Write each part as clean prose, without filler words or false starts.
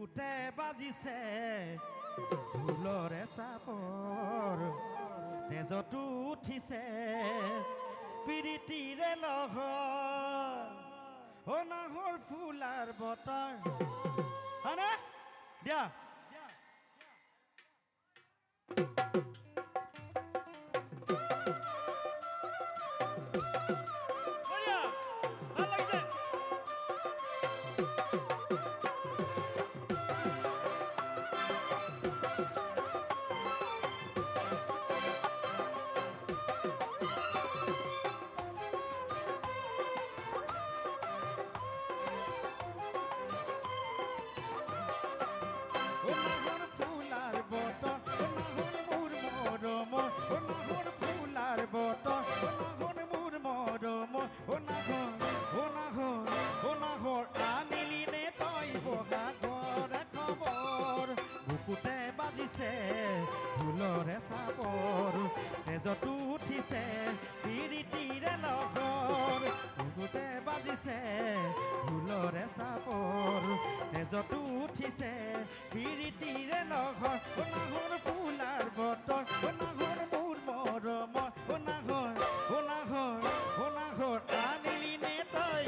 বুকুতে বাজিছে ঢোলৰে চাপৰ তেজতো উঠিছে পিৰিতিৰে লহৰ ও নাহৰ ফুলাৰ বতৰ হয়নে দিয়া বুকুতে বাজিছে ঢোলৰে চাপৰ তেজতো উঠিছে পিৰিতিৰে লহৰ বুকুতে বাজিছে ঢোলৰে চাপৰ তেজতো উঠিছে পিৰিতিৰে লহৰ নাহৰ ফুলাৰ বতৰ নাহৰ মোৰ মৰমৰ নাহৰ আনিলি নে তই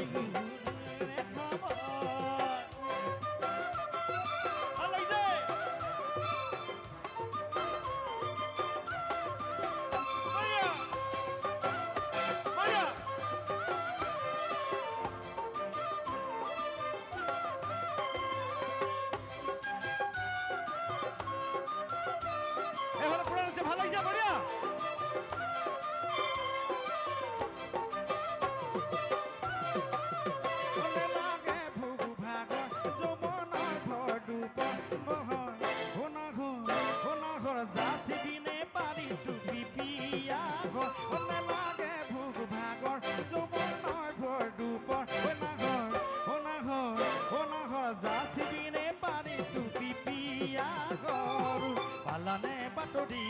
ভালো হয়েছে বড়িয়া লাগে ভুগু ভাগৰ যমনৰ ভৰ দুপৰ মহৰ হোনাঘৰ যাচিবিনে পাৰি টুপি পিয়া ঘৰ লাগে ভুগু ভাগৰ যমনৰ ভৰ দুপৰ হোনাঘৰ যাচিবিনে পাৰি টুপি পিয়া ঘৰ পালানে বাতৰি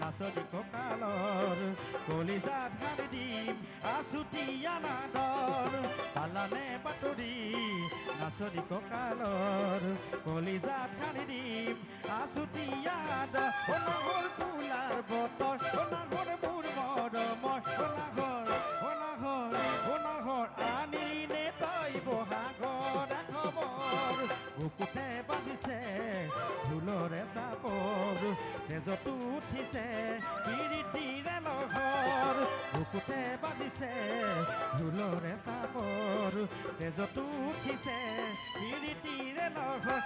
নাচনি কঁকালৰ কলিজাত ঢালি দিম আছুতীয়া নাদৰ পালানে বাতৰি নাচনি কঁকালৰ কলিজাত ঢালি দিম আছুতীয়া নাদৰ নাহৰ ফুলাৰ বতৰ নাহৰ মোৰ মৰমৰ নাহৰ আনিলি নে তই বহাগৰ খবৰ বুকুতে বাজিছে ঢোলৰে চাপৰ তেজতো উঠিছে পিৰিতিৰে লহৰ বুকুতে বাজিছে ঢোলৰে চাপৰ তেজতো উঠিছে পিৰিতিৰে লহৰ